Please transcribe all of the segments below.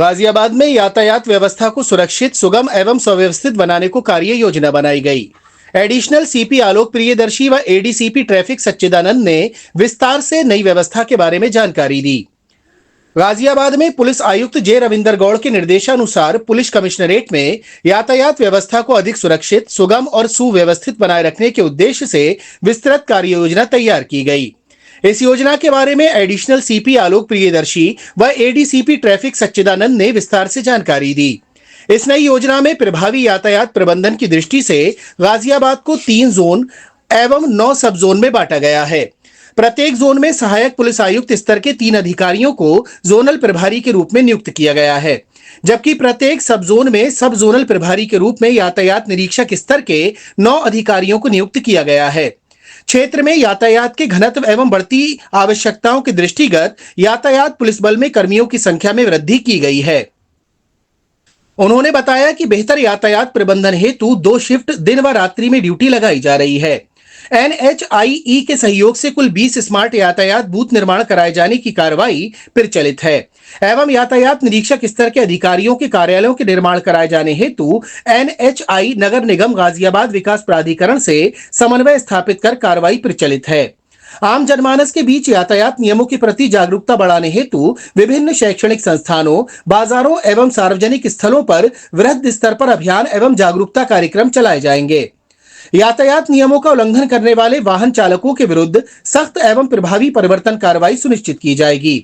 गाजियाबाद में यातायात व्यवस्था को सुरक्षित, सुगम एवं सुव्यवस्थित बनाने को कार्य योजना बनाई गई। एडिशनल सीपी आलोक प्रियदर्शी व एडीसीपी ट्रैफिक सच्चिदानंद ने विस्तार से नई व्यवस्था के बारे में जानकारी दी। गाजियाबाद में पुलिस आयुक्त जे रविंदर गौड़ के निर्देशानुसार पुलिस कमिश्नरेट में यातायात व्यवस्था को अधिक सुरक्षित, सुगम और सुव्यवस्थित बनाए रखने के उद्देश्य से विस्तृत कार्य योजना तैयार की गई। इस योजना के बारे में एडिशनल सीपी आलोक प्रियदर्शी व एडीसीपी ट्रैफिक सच्चिदानंद ने विस्तार से जानकारी दी। इस नई योजना में प्रभावी यातायात प्रबंधन की दृष्टि से गाजियाबाद को 3 जोन एवं 9 सब जोन में बांटा गया है। प्रत्येक जोन में सहायक पुलिस आयुक्त स्तर के 3 अधिकारियों को जोनल प्रभारी के रूप में नियुक्त किया गया है, जबकि प्रत्येक सब जोन में सब जोनल प्रभारी के रूप में यातायात निरीक्षक स्तर के 9 अधिकारियों को नियुक्त किया गया है। क्षेत्र में यातायात के घनत्व एवं बढ़ती आवश्यकताओं के दृष्टिगत यातायात पुलिस बल में कर्मियों की संख्या में वृद्धि की गई है। उन्होंने बताया कि बेहतर यातायात प्रबंधन हेतु 2 शिफ्ट दिन व रात्रि में ड्यूटी लगाई जा रही है। NHIE के सहयोग से कुल 20 स्मार्ट यातायात बूथ निर्माण कराए जाने की कार्रवाई प्रचलित है एवं यातायात निरीक्षक स्तर के अधिकारियों के कार्यालयों के निर्माण कराए जाने हेतु NHI नगर निगम गाजियाबाद विकास प्राधिकरण से समन्वय स्थापित कर कार्रवाई प्रचलित है। आम जनमानस के बीच यातायात नियमों के प्रति जागरूकता बढ़ाने हेतु विभिन्न शैक्षणिक संस्थानों, बाजारों एवं सार्वजनिक स्थलों पर वृहद स्तर पर अभियान एवं जागरूकता कार्यक्रम चलाए जाएंगे। यातायात नियमों का उल्लंघन करने वाले वाहन चालकों के विरुद्ध सख्त एवं प्रभावी परिवर्तन कार्रवाई सुनिश्चित की जाएगी,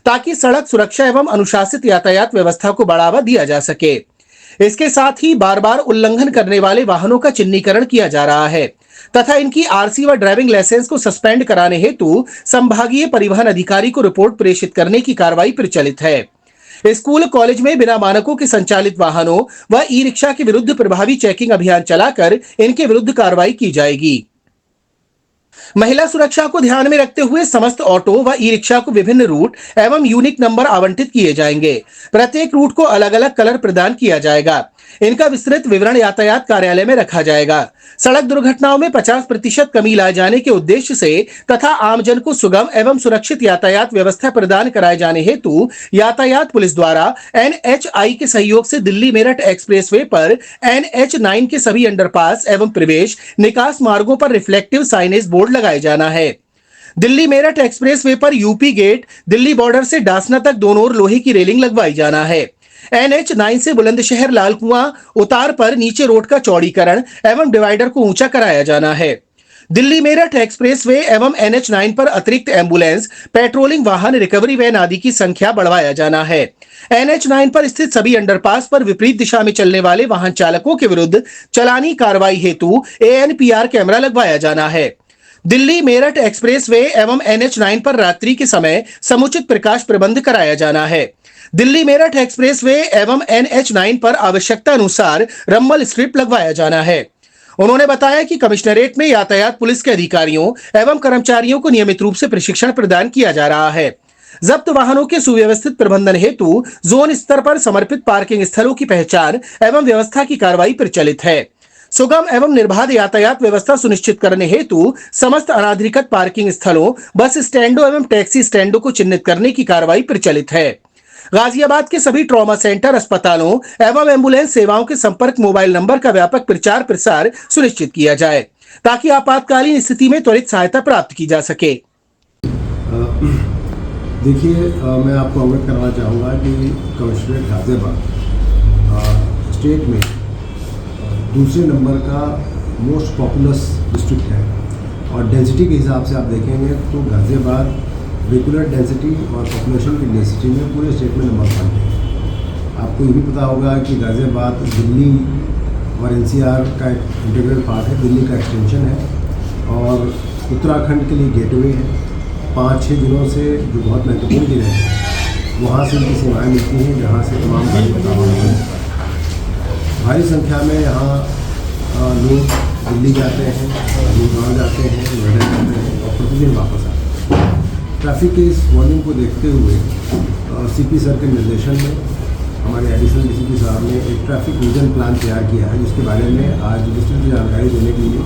ताकि सड़क सुरक्षा एवं अनुशासित यातायात व्यवस्था को बढ़ावा दिया जा सके। इसके साथ ही बार बार उल्लंघन करने वाले वाहनों का चिन्हीकरण किया जा रहा है तथा इनकी आरसी व ड्राइविंग लाइसेंस को सस्पेंड कराने हेतु संभागीय परिवहन अधिकारी को रिपोर्ट प्रेषित करने की कार्रवाई प्रचलित है। स्कूल कॉलेज में बिना मानकों के संचालित वाहनों व ई रिक्शा के विरुद्ध प्रभावी चेकिंग अभियान चलाकर इनके विरुद्ध कार्रवाई की जाएगी। महिला सुरक्षा को ध्यान में रखते हुए समस्त ऑटो व ई रिक्शा को विभिन्न रूट एवं यूनिक नंबर आवंटित किए जाएंगे। प्रत्येक रूट को अलग अलग कलर प्रदान किया जाएगा। इनका विस्तृत विवरण यातायात कार्यालय में रखा जाएगा। सड़क दुर्घटनाओं में 50% कमी लाए जाने के उद्देश्य से तथा आमजन को सुगम एवं सुरक्षित यातायात व्यवस्था प्रदान कराए जाने हेतु यातायात पुलिस द्वारा NHI के सहयोग से दिल्ली मेरठ एक्सप्रेसवे पर NH9 के सभी अंडरपास एवं प्रवेश निकास मार्गों पर रिफ्लेक्टिव साइनेज बोर्ड लगाए जाना है। दिल्ली मेरठ एक्सप्रेसवे पर यूपी गेट, दिल्ली बॉर्डर से डासना तक दोनों ओर लोहे की रेलिंग लगवाई जाना है। NH9 से बुलंदशहर लाल कुआं उतार पर नीचे रोड का चौड़ीकरण एवं डिवाइडर को ऊंचा कराया जाना है। दिल्ली मेरठ एक्सप्रेसवे एवं NH9 पर अतिरिक्त एम्बुलेंस, पेट्रोलिंग वाहन, रिकवरी वैन आदि की संख्या बढ़ाया जाना है। NH9 पर स्थित सभी अंडरपास पर विपरीत दिशा में चलने वाले वाहन चालकों के विरुद्ध चलानी कार्रवाई हेतु ANPR कैमरा लगवाया जाना है। दिल्ली मेरठ एक्सप्रेसवे एवं NH9 पर रात्रि के समय समुचित प्रकाश प्रबंध कराया जाना है। दिल्ली मेरठ एक्सप्रेसवे एवं NH9 पर आवश्यकता अनुसार रम्बल स्ट्रिप लगवाया जाना है। उन्होंने बताया कि कमिश्नरेट में यातायात पुलिस के अधिकारियों एवं कर्मचारियों को नियमित रूप से प्रशिक्षण प्रदान किया जा रहा है। जब्त वाहनों के सुव्यवस्थित प्रबंधन हेतु जोन स्तर पर समर्पित पार्किंग स्थलों की पहचान एवं व्यवस्था की कार्रवाई प्रचलित है। सुगम एवं निर्बाध यातायात व्यवस्था सुनिश्चित करने हेतु समस्त अनाधिकृत पार्किंग स्थलों, बस स्टैंडों एवं टैक्सी स्टैंडों को चिन्हित करने की कार्रवाई प्रचलित है। गाजियाबाद के सभी ट्रॉमा सेंटर, अस्पतालों एवं एम्बुलेंस सेवाओं के संपर्क मोबाइल नंबर का व्यापक प्रचार प्रसार सुनिश्चित किया जाए, ताकि आपातकालीन स्थिति में त्वरित सहायता प्राप्त की जा सके। देखिए, मैं आपको अवगत करना चाहूँगा कि कमिश्नरेट गाजियाबाद स्टेट में दूसरे नंबर का मोस्ट पॉपुलस डिस्ट्रिक्ट है और डेंसिटी के हिसाब से आप देखेंगे तो गाजियाबाद वेहिकुलर डेंसिटी और पॉपुलेशन की डेंसिटी में पूरे स्टेट में नंबर 1 है। आपको ये भी पता होगा कि गाजियाबाद दिल्ली और NCR का एक इंटीग्रल पार्ट है, दिल्ली का एक्सटेंशन है और उत्तराखंड के लिए गेटवे है। 5-6 जिलों से जो बहुत महत्वपूर्ण जिले हैं वहाँ से उनकी सेवाएँ मिलती हैं, जहाँ से तमाम कार्य का काम होता है। भारी संख्या में यहाँ लोग दिल्ली जाते हैं, गुड़गांव जाते हैं, नोएडा जाते हैं और प्रतिदिन वापस आते हैं। ट्रैफिक के इस वॉल्यूम को देखते हुए CP सर के निर्देशन में हमारे एडिशनल DCP साहब ने एक ट्रैफिक विजन प्लान तैयार किया है, जिसके बारे में आज विस्तृत जानकारी देने के लिए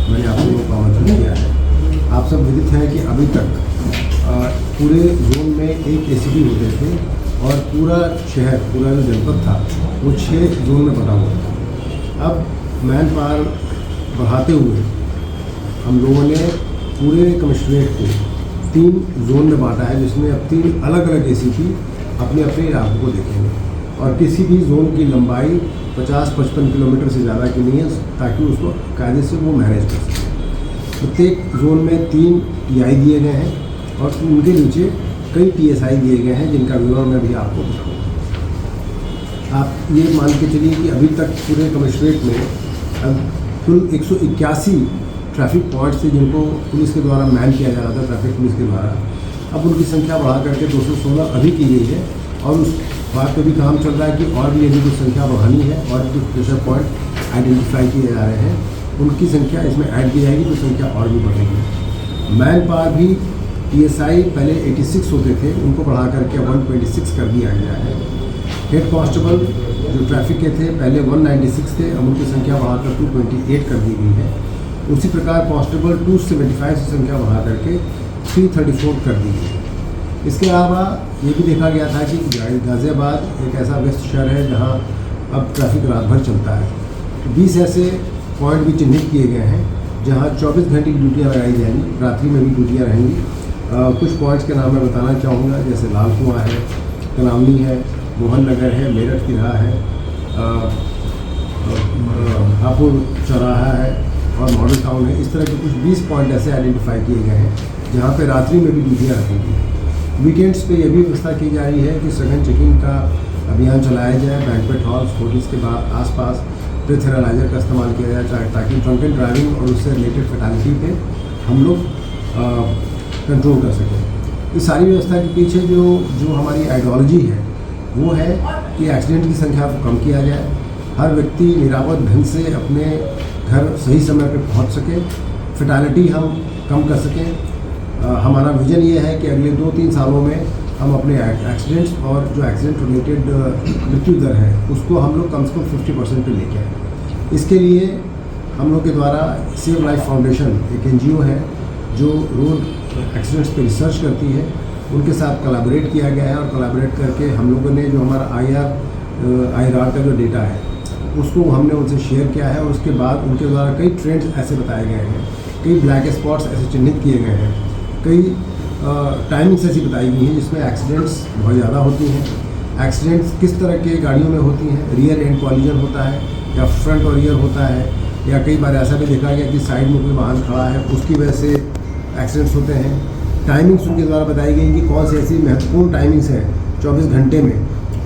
मैंने आप लोगों को आमंत्रित किया है। आप सब विदित हैं कि अभी तक पूरे जोन में एक ACP होते थे और पूरा शहर, पूरा जो जनपद था वो 6 जोन में बटा हुआ था। अब मैन पावर बढ़ाते हुए हम लोगों ने पूरे कमिश्नरेट को 3 जोन में बांटा है, जिसमें अब 3 अलग अलग ACP अपने अपने इलाकों को देखेंगे और किसी भी जोन की लंबाई 50-55 किलोमीटर से ज़्यादा की नहीं है, ताकि उसको कायदे से वो मैनेज कर सकें। प्रत्येक जोन में 3 TI दिए गए हैं और उनके नीचे कई TSI दिए गए हैं, जिनका विवरण मैं भी आपको बताऊँगा। आप ये मान के चलिए कि अभी तक पूरे कमिश्नरेट में अब कुल 181 ट्रैफिक पॉइंट्स थे जिनको पुलिस के द्वारा मैन किया जा रहा था, ट्रैफिक पुलिस के द्वारा। अब उनकी संख्या बढ़ा करके 216 अभी की गई है और उस बात पे भी काम चल रहा है कि और भी यदि कुछ संख्या बढ़ानी है और कुछ प्रेशर पॉइंट आइडेंटिफाई किए जा रहे हैं, उनकी संख्या इसमें ऐड की जाएगी तो संख्या और भी बढ़ेगी। मैन पावर भी TSI पहले 86 होते थे, उनको बढ़ा करके 126 कर दिया गया है। हेड कांस्टेबल जो ट्रैफिक के थे पहले 196 थे, अब उनकी संख्या बढ़ाकर 228 कर दी गई है। उसी प्रकार कांस्टेबल 275 से संख्या बढ़ा करके 334 कर दी गई है। इसके अलावा ये भी देखा गया था कि गाज़ियाबाद एक ऐसा व्यस्त शहर है जहाँ अब ट्रैफिक रात भर चलता है। 20 ऐसे पॉइंट भी चिन्हित किए गए हैं जहाँ 24 घंटे की ड्यूटियाँ लगाई जाएंगी, रात्रि में भी ड्यूटियाँ रहेंगी। कुछ पॉइंट्स के नाम मैं बताना चाहूँगा, जैसे लाल कुआं है, कनावनी है, मोहन नगर है, मेरठ तिरहा है, हापुड़ चौराहा है और मॉडल टाउन है। इस तरह के कुछ 20 पॉइंट ऐसे आइडेंटिफाई किए गए हैं जहाँ पे रात्रि में भी ड्यूटियाँ रखेंगी। वीकेंड्स पे ये भी व्यवस्था की जा रही है कि सघन चेकिंग का अभियान चलाया जाए। बैंक्वेट हॉल्स, होटल्स के आसपास ब्रेथ एनालाइजर का इस्तेमाल किया जाए ताकि ड्रंकन ड्राइविंग और उससे रिलेटेड फैटालिटी पे हम लोग कंट्रोल कर सकें। इस सारी व्यवस्था के पीछे जो हमारी आइडियोलॉजी है वो है कि एक्सीडेंट की संख्या को कम किया जाए, हर व्यक्ति निरापद ढंग से अपने घर सही समय पर पहुंच सके, फैटालिटी हम कम कर सकें। हमारा विजन ये है कि अगले 2-3 सालों में हम अपने एक्सीडेंट्स और जो एक्सीडेंट रिलेटेड मृत्यु दर है उसको हम लोग कम से कम 50% पे लेके आए। इसके लिए हम लोग के द्वारा सेव लाइफ फाउंडेशन एक NGO है जो रोड एक्सीडेंट्स पे रिसर्च करती है, उनके साथ कोलैबोरेट किया गया है और कोलैबोरेट करके हम लोगों ने जो हमारा IR का जो डेटा है उसको हमने उनसे शेयर किया है और उसके बाद उनके द्वारा कई ट्रेंड्स ऐसे बताए गए हैं, कई ब्लैक स्पॉट्स ऐसे चिन्हित किए गए हैं, कई टाइमिंग्स ऐसी बताई गई हैं जिसमें एक्सीडेंट्स बहुत ज़्यादा होती हैं। एक्सीडेंट्स किस तरह के गाड़ियों में होती हैं, रियर एंड कॉलिजन होता है या फ्रंट और रियर होता है, या कई बार ऐसा भी देखा गया कि साइड में कोई वाहन खड़ा है उसकी वजह से एक्सीडेंट्स होते हैं। टाइमिंग्स उनके द्वारा बताई गई कि कौन सी ऐसी महत्वपूर्ण टाइमिंग्स हैं 24 घंटे में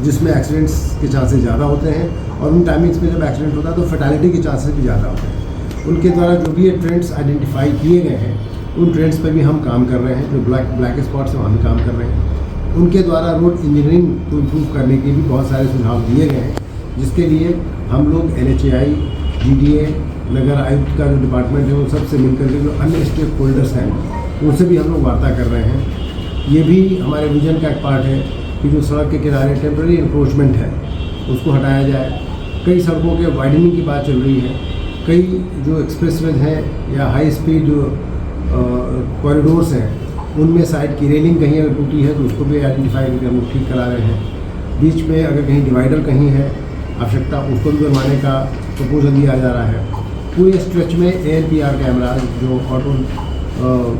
जिसमें एक्सीडेंट्स के चांसेस ज़्यादा होते हैं और उन टाइमिंग्स में जब एक्सीडेंट होता है तो फैटालिटी के चांसेस भी ज़्यादा होते हैं। उनके द्वारा जो भी ये ट्रेंड्स आइडेंटिफाई किए गए हैं उन ट्रेंड्स पर भी हम काम कर रहे हैं। जो ब्लैक स्पॉट्स हैं वहाँ भी काम कर रहे हैं। उनके द्वारा रोड इंजीनियरिंग को इम्प्रूव करने के भी बहुत सारे सुझाव दिए गए हैं, जिसके लिए हम लोग NHAI, GDA, नगर आयुक्त का जो डिपार्टमेंट है उन सब से मिलकर के जो अन्य स्टेक होल्डर्स हैं उनसे भी हम लोग वार्ता कर रहे हैं। ये भी हमारे विजन का एक पार्ट है कि जो सड़क के किनारे टेम्प्रेरी इंक्रोचमेंट है उसको हटाया जाए। कई सड़कों के वाइडनिंग की बात चल रही है, कई जो एक्सप्रेसवेज हैं या हाई स्पीड कॉरिडोर्स हैं उनमें साइड की रेलिंग कहीं अगर टूटी है तो उसको भी आइडेंटिफाई करके हम लोग ठीक करा रहे हैं। बीच में अगर कहीं डिवाइडर कहीं है आवश्यकता उसको भी बनवाने का प्रपोजल दिया जा रहा है। पूरे स्ट्रेच में ANPR कैमराज जो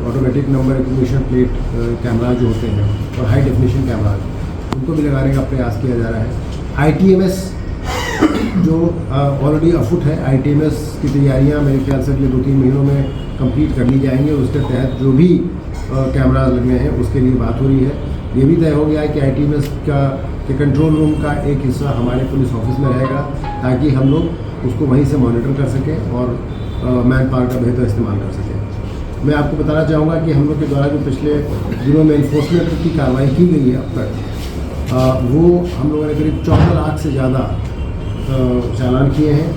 automatic number recognition plate camera जो होते हैं और हाई डेफिनेशन कैमराज उनको भी लगाने का प्रयास किया जा रहा है। ITMS जो ऑलरेडी अफुट है, ITMS की तैयारियां मेरे ख्याल से अगले 2-3 महीनों में कंप्लीट कर ली जाएंगी और उसके तहत जो भी कैमराज लगने हैं उसके लिए बात हो रही है। ये भी तय हो गया है कि ITMS के कंट्रोल रूम का एक हिस्सा हमारे पुलिस ऑफिस में रहेगा ताकि हम लोग उसको वहीं से मॉनिटर कर सकें और मैन पावर का बेहतर इस्तेमाल कर सकें। मैं आपको बताना चाहूँगा कि हम लोग के द्वारा जो पिछले दिनों में इन्फोर्समेंट की कार्रवाई की गई है अब तक वो हम लोगों ने करीब 14 लाख से ज़्यादा चालान किए हैं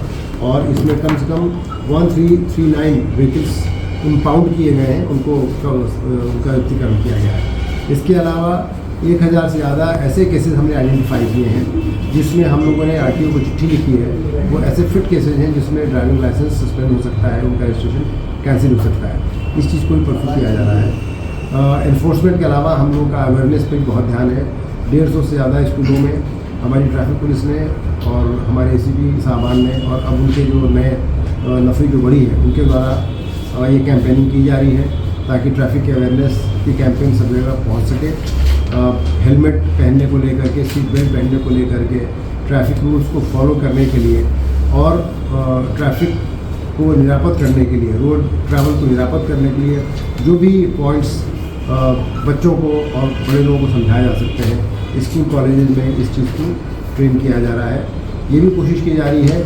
और इसमें कम से कम 1339 व्हीकल्स इम्पाउंड किए गए हैं, उनका जब्तीकरण किया गया है। इसके अलावा 1000 से ज़्यादा ऐसे केसेस हमने आइडेंटिफाई किए हैं जिसमें हम लोगों ने RTO को चिट्ठी लिखी है। वो ऐसे फिट केसेज हैं जिसमें ड्राइविंग लाइसेंस सस्पेंड हो सकता है, उनका रजिस्ट्रेशन कैंसिल हो सकता है। इस चीज़ को भी परफॉर्म किया जा रहा है। इन्फोर्समेंट के अलावा हम लोगों का अवेयरनेस पर भी बहुत ध्यान है। 150 से ज़्यादा स्कूलों में हमारी ट्रैफिक पुलिस ने और हमारे ACP साहबान ने और अब उनके जो नए नफरी जो बड़ी है उनके द्वारा ये कैंपेनिंग की जा रही है ताकि ट्रैफिक के अवेयरनेस की कैंपेन सब जगह पहुँच सके। हेलमेट पहनने को लेकर के, सीट बेल्ट पहनने को लेकर के, ट्रैफिक रूल्स को फॉलो करने के लिए और ट्रैफिक को निरापद करने के लिए, रोड ट्रैवल को निरापद करने के लिए जो भी पॉइंट्स बच्चों को और बड़े लोगों को समझाए जा सकते हैं, स्कूल कॉलेजेस में इस चीज़ को ट्रेन किया जा रहा है। ये भी कोशिश की जा रही है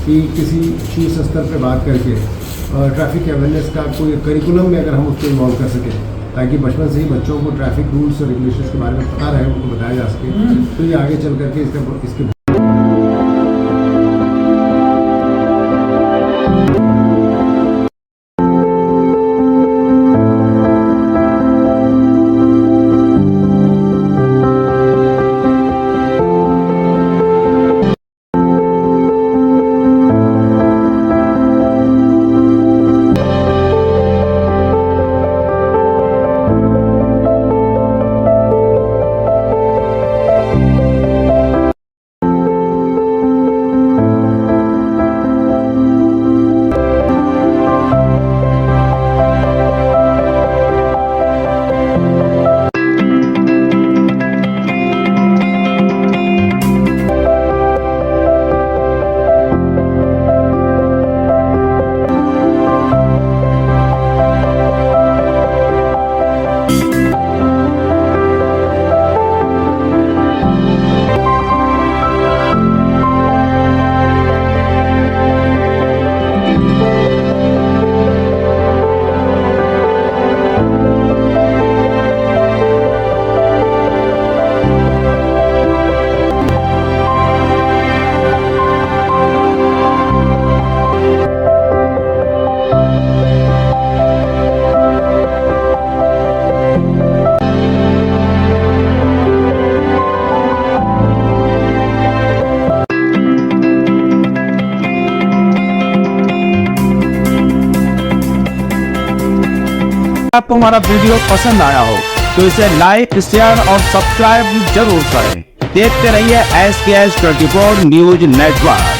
कि किसी शीर्ष स्तर पर बात करके ट्रैफिक अवेयरनेस का कोई करिकुलम में अगर हम उसको इन्वॉल्व कर सकें ताकि बचपन से ही बच्चों को ट्रैफिक रूल्स और रेगुलेशंस के बारे में पता रहे, उनको बताया जा सके, तो ये आगे चल करके इसके आपको हमारा वीडियो पसंद आया हो तो इसे लाइक, शेयर और सब्सक्राइब जरूर करें। देखते रहिए SKS 24 न्यूज नेटवर्क।